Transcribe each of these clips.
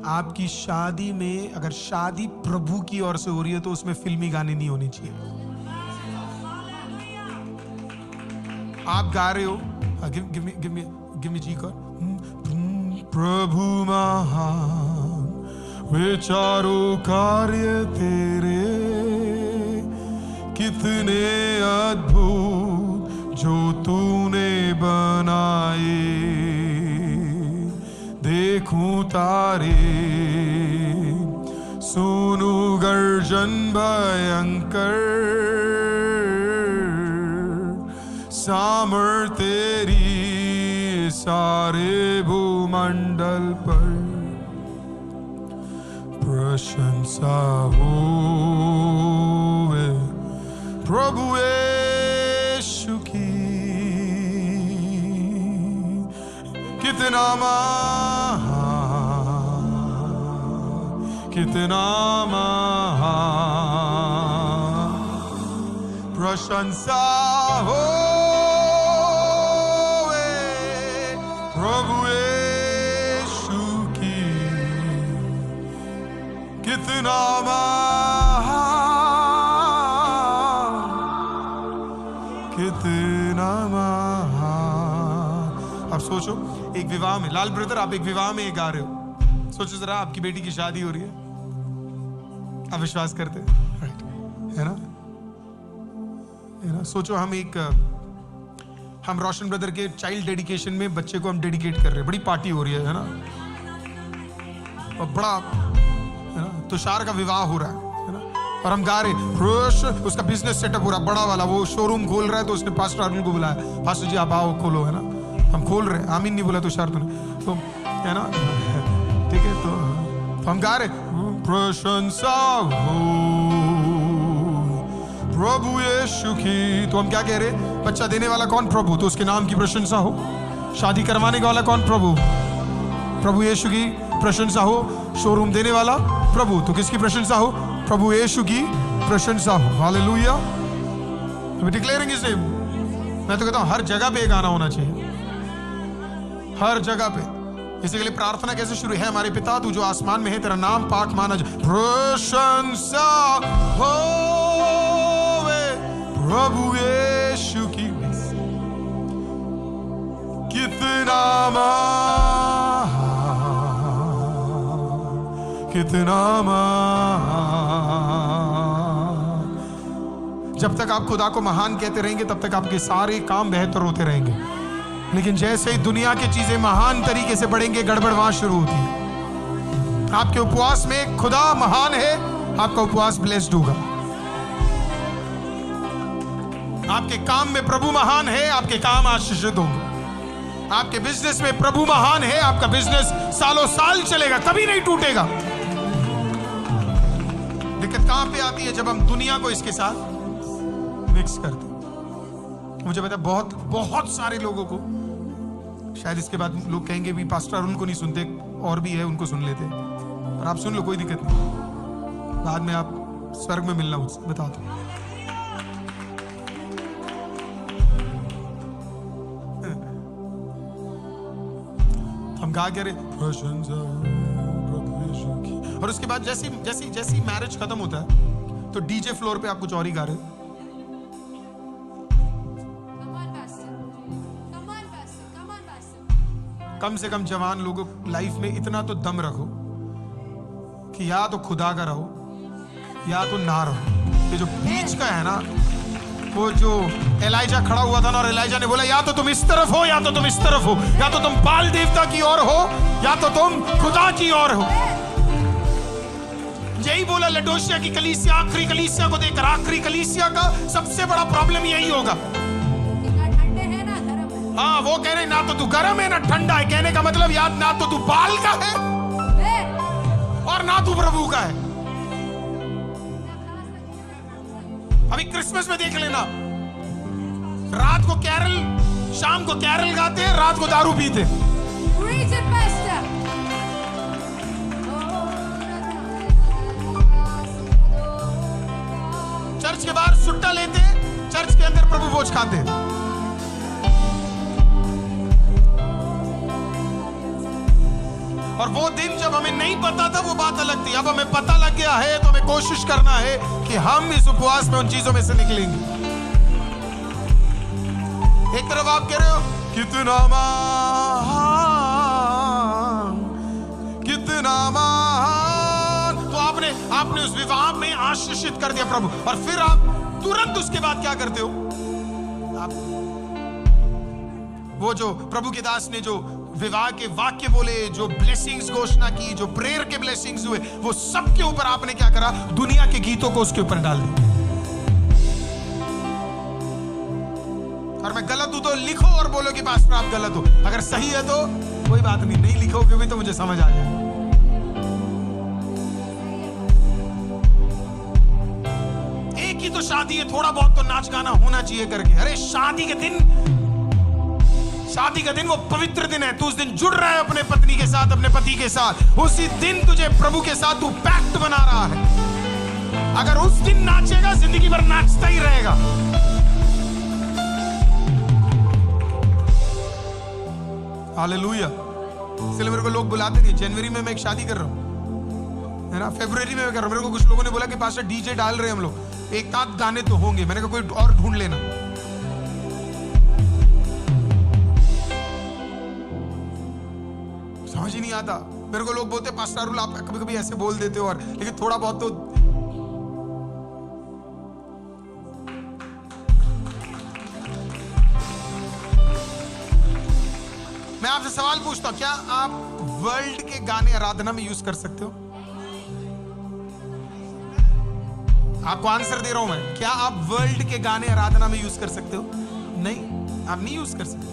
आपकी शादी में अगर शादी प्रभु की ओर से हो रही है तो उसमें फिल्मी गाने नहीं होने चाहिए। आप गा रहे हो, गिव मी जी कर। प्रभु महान विचारों कार्य तेरे, कितने अद्भुत जो तूने बनाए। देखूं तारे, सुनूं गर्जन भयंकर, सामर तेरी सारे भूमंडल पर। प्रशंसा होवे प्रभु यीशु की, कितना महान, कितना महान। प्रशंसा होवे प्रभु यीशु की, कितना महान, कितना महान। अब सोचो, एक विवाह में, लाल ब्रदर आप एक विवाह में गा रहे हो, सोचो जरा आपकी बेटी की शादी हो रही है, आप विश्वास करते हैं, राइट, है ना? सोचो हम रोशन ब्रदर के चाइल्ड डेडिकेशन में बच्चे को हम डेडिकेट कर रहे हैं, बड़ी पार्टी हो रही है ना, और बड़ा है ना, तुषार का विवाह हो रहा है ना, और हम गा रहे, उसका बिजनेस सेटअप हो रहा है बड़ा वाला, वो शोरूम खोल रहा है, तो उसने पास्टर अरुण को बुलाया, पास्टर जी आप आओ खोलो, है ना, हम खोल रहे हैं। आमीन नहीं बोला तुषार तूने, तो है ना, ठीक है, तो हम गा रहे, प्रशंसा हो प्रभु यीशु की। तो हम क्या कह रहे, बच्चा देने वाला कौन? प्रभु, तो उसके नाम की प्रशंसा हो। शादी करवाने वाला कौन? प्रभु, प्रभु यीशु की प्रशंसा हो। शोरूम देने वाला प्रभु, तो किसकी प्रशंसा हो? प्रभु यीशु की प्रशंसा हो। Hallelujah, declaring his name. मैं तो कहता हूं हर जगह पे गाना होना चाहिए, हर जगह पे। इसी के लिए प्रार्थना कैसे शुरू है? हमारे पिता तू जो आसमान में है, तेरा नाम पाक माना जाए। प्रशंसा हो प्रभु यीशु की, कितना महान, कितना महान। जब तक आप खुदा को महान कहते रहेंगे तब तक आपके सारे काम बेहतर होते रहेंगे, लेकिन जैसे ही दुनिया की चीजें महान तरीके से बढ़ेंगे, गड़बड़ वहां शुरू होती है। आपके उपवास में खुदा महान है, आपका उपवास ब्लेस्ड होगा। आपके काम में प्रभु महान है, आपके काम आशीषित होंगे। आपके बिजनेस में प्रभु महान है, आपका बिजनेस सालों साल चलेगा, कभी नहीं टूटेगा। दिक्कत कहां पे आती है? जब हम दुनिया को इसके साथ मिक्स करते। मुझे पता है बहुत सारे लोगों को, शायद इसके बाद लोग कहेंगे भी पास्टर अरुण को नहीं सुनते, और भी है उनको सुन लेते, और आप सुन लो, कोई दिक्कत नहीं। बाद में आप स्वर्ग में मिलना मुझसे, बता दो। हम गा के रहे प्रशंसा प्रभु यीशु की, और उसके बाद जैसी मैरिज खत्म होता है तो डीजे फ्लोर पे आप कुछ और ही गा रहे हो। कम से कम जवान लोगों लाइफ में इतना तो दम रखो कि या तो खुदा का रहो या तो ना रहो। ये जो बीच का है ना, वो जो एलाइजा खड़ा हुआ था ना, और एलाइजा ने बोला या तो तुम इस तरफ हो या तो तुम इस तरफ हो, या तो तुम बाल देवता की ओर हो या तो तुम खुदा की ओर हो। यही बोला लडोशिया की कलीसिया, आखिरी कलीसिया को देखकर। आखिरी कलीसिया का सबसे बड़ा प्रॉब्लम यही होगा। हाँ, वो कह रहे ना तो तू गर्म है ना ठंडा है। कहने का मतलब याद, ना तो तू बाल का है और ना तू प्रभु का है। अभी क्रिसमस में देख लेना, रात को कैरल, शाम को कैरल गाते हैं, रात को दारू पीते। चर्च के बाहर सुट्टा लेते हैं, चर्च के अंदर प्रभु भोज खाते हैं। और वो दिन जब हमें नहीं पता था वो बात अलग थी, अब हमें पता लग गया है तो हमें कोशिश करना है कि हम इस उपवास में उन चीजों में से निकलेंगे। एक तरफ आप कह रहे हो कितना महान, कितना महान, तो आपने उस विवाह में आशीषित कर दिया प्रभु, और फिर आप तुरंत उसके बाद क्या करते हो? आप वो जो प्रभु के दास ने जो विवाह के वाक्य बोले, जो ब्लेसिंग्स घोषणा की, जो प्रेयर के ब्लेसिंग्स हुए, वो सब के ऊपर आपने क्या करा? दुनिया के गीतों को उसके ऊपर डाल दिया। और मैं गलत हूं तो लिखो और बोलो कि पास्टर आप गलत हो, अगर सही है तो कोई बात नहीं, नहीं लिखोगे भी तो मुझे समझ आ जाए। एक ही तो शादी है, थोड़ा बहुत तो नाच गाना होना चाहिए करके। अरे शादी के दिन वो पवित्र दिन है, तू उस दिन जुड़ रहा है अपने पत्नी के साथ, अपने पति के साथ, उसी दिन तुझे प्रभु के साथ तू पैक्ट बना रहा है। अगर उस दिन नाचेगा जिंदगी भर नाचता ही रहेगा। हालेलुया। इसलिए मेरे को लोग बुलाते नहीं। जनवरी में मैं एक शादी कर रहा हूं, है ना, फरवरी में मैं कर रहा हूं। मेरे को कुछ लोगों ने बोला कि पास्टर डीजे डाल रहे हैं हम लोग, एक आध गाने तो होंगे। मैंने कहा कोई और ढूंढ लेना। समझ ही नहीं आता। मेरे को लोग बोलते पास्टर अरुल आप कभी कभी ऐसे बोल देते हो, और लेकिन थोड़ा बहुत तो मैं आपसे सवाल पूछता हूं, क्या आप वर्ल्ड के गाने आराधना में यूज कर सकते हो? आपको आंसर दे रहा हूं मैं, क्या आप वर्ल्ड के गाने आराधना में यूज कर सकते हो? नहीं, आप नहीं यूज कर सकते।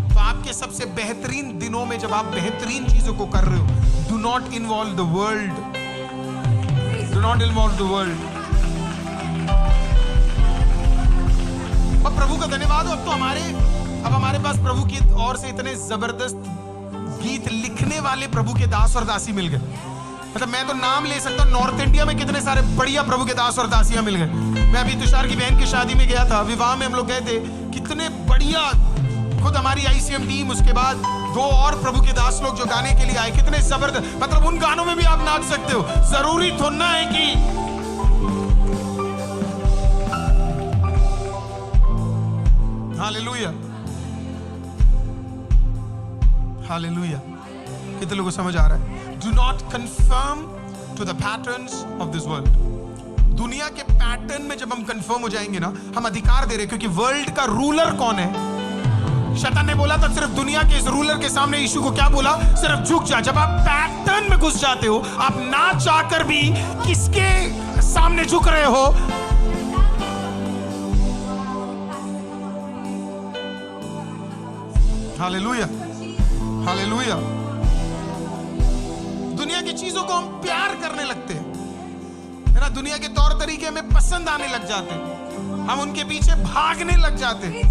तो आपके सबसे बेहतरीन दिनों में जब आप बेहतरीन चीजों को कर रहे हो, do not involve the world, do not involve the world. और प्रभु का धन्यवाद हो, अब हमारे पास प्रभु की ओर से इतने जबरदस्त गीत लिखने वाले प्रभु के दास और दासी मिल गए। मतलब मैं तो नाम ले सकता हूँ, नॉर्थ इंडिया में कितने सारे बढ़िया प्रभु के दास और दासियां मिल गए। मैं अभी तुषार की बहन की शादी में गया था, विवाह में हम लोग गए थे, कितने बढ़िया, खुद हमारी ICM टीम, उसके बाद 2 और प्रभु के दास लोग जो गाने के लिए आए, कितने जबरदस्त। मतलब उन गानों में भी आप नाच सकते हो, जरूरी थोड़ा है कि हालेलुया, हालेलुया। कितने लोगों को समझ आ रहा है? Do not conform to the patterns of this world. दुनिया के पैटर्न में जब हम कंफर्म हो जाएंगे ना, हम अधिकार दे रहे, क्योंकि वर्ल्ड का रूलर कौन है? शैतान ने बोला था सिर्फ दुनिया के इस रूलर के सामने यीशु को क्या बोला? सिर्फ झुक जा। जब आप पैटर्न में घुस जाते हो, आप ना चाहकर भी किसके सामने झुक रहे हो? Hallelujah, hallelujah. दुनिया की चीजों को हम प्यार करने लगते हैं, है ना, दुनिया के तौर तरीके हमें पसंद आने लग जाते हैं, हम उनके पीछे भागने लग जाते हैं।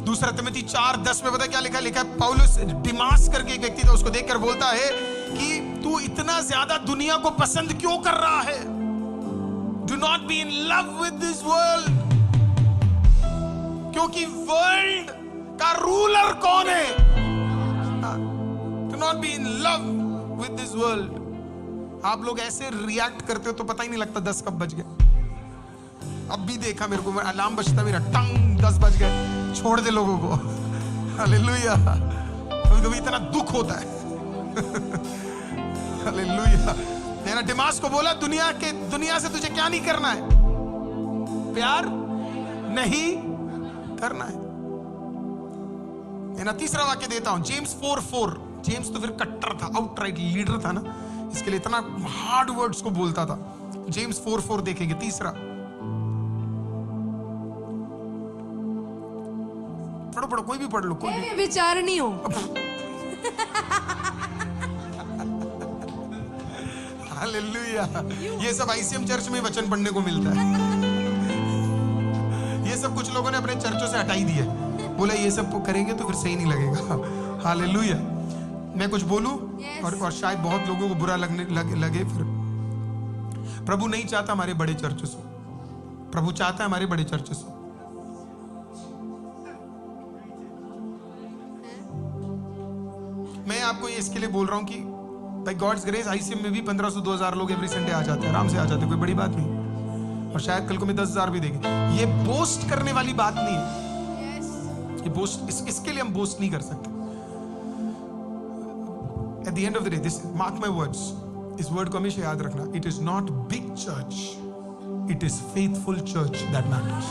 2 तिमोथी 4:10 में पता क्या लिखा है? पौलुस, डिमास करके एक व्यक्ति था, उसको देखकर बोलता है कि तू इतना ज्यादा दुनिया को पसंद क्यों कर रहा है? Do not be in love with this world, क्योंकि वर्ल्ड का रूलर कौन है? Do not be in love with this world. आप लोग ऐसे रिएक्ट करते हो तो पता ही नहीं लगता 10 कब बज गए। अब भी देखा मेरे को, अलार्म बजता मेरा, टंग 10 बज गए, छोड़ दे लोगों को। हालेलुया। कभी कभी इतना दुख होता है। हालेलुया। मैंने डिमास को बोला, दुनिया से तुझे क्या नहीं करना है? प्यार नहीं करना है। तीसरा वाक्य देता हूं, जेम्स 4:4। जेम्स तो फिर कट्टर था, आउटराइट लीडर था ना, इसके लिए इतना हार्ड वर्ड्स को बोलता था। जेम्स 4:4 देखेंगे, तीसरा। पढ़ो, कोई भी पढ़ लो, कोई भी। विचार नहीं हो। हालेलुया। ये सब ICM चर्च में वचन पढ़ने को मिलता है। ये सब कुछ लोगों ने अपने चर्चों से हटाई दिए, बोला ये सब करेंगे तो फिर सही नहीं लगेगा। हालेलुया। मैं कुछ बोलूं और शायद बहुत लोगों को बुरा लगे फिर। प्रभु नहीं चाहता हमारे बड़े चर्चों से, प्रभु चाहता है हमारे बड़े चर्चों से। मैं आपको ये इसके लिए बोल रहा हूँ कि बाय गॉड्स ग्रेस ICM में भी 1500-2000 लोग एवरी संडे आ जाते हैं, आराम से आ जाते हैं, कोई बड़ी बात नहीं। और शायद कल को मैं 10,000 भी देंगे। ये बोस्ट करने वाली बात नहीं है। ये बोस्ट इसके लिए हम बोस्ट नहीं कर सकते। At the end of the day, this mark my words, इस वर्ड को हमेशा याद रखना, it is not big church, it is faithful church that matters.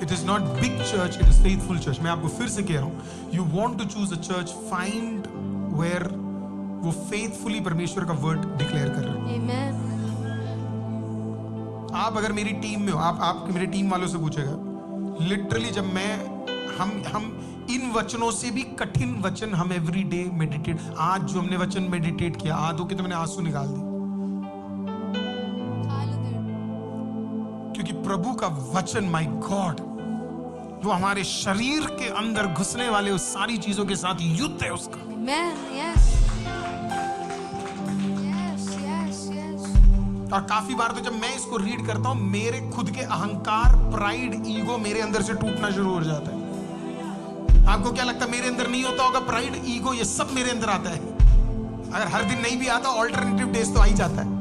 It is not big church, it is faithful church. मैं आपको फिर से कह रहा हूँ, you want to choose a church, find where वो faithfully परमेश्वर का word declare कर रहे हो। Amen. आप अगर मेरी टीम में हो, आप मेरे टीम वालों से पूछेगा, लिटरली जब हम इन वचनों से भी कठिन वचन हम एवरी डे मेडिटेट, आज जो हमने वचन मेडिटेट किया, आधों के तो मैंने आंसू निकाल दी, क्योंकि प्रभु का वचन, माय गॉड, वो हमारे शरीर के अंदर घुसने वाले उस सारी चीजों के साथ युद्ध है उसका। Amen. Yes. Yes. Yes. Yes. और काफी बार तो जब मैं इसको रीड करता हूं, मेरे खुद के अहंकार, प्राइड, ईगो मेरे अंदर से टूटना शुरू हो जाता है। आपको क्या लगता है मेरे अंदर नहीं होता होगा प्राइड, ईगो, ये सब मेरे अंदर आता है। अगर हर दिन नहीं भी आता, ऑल्टरनेटिव डेज तो आ ही जाता है।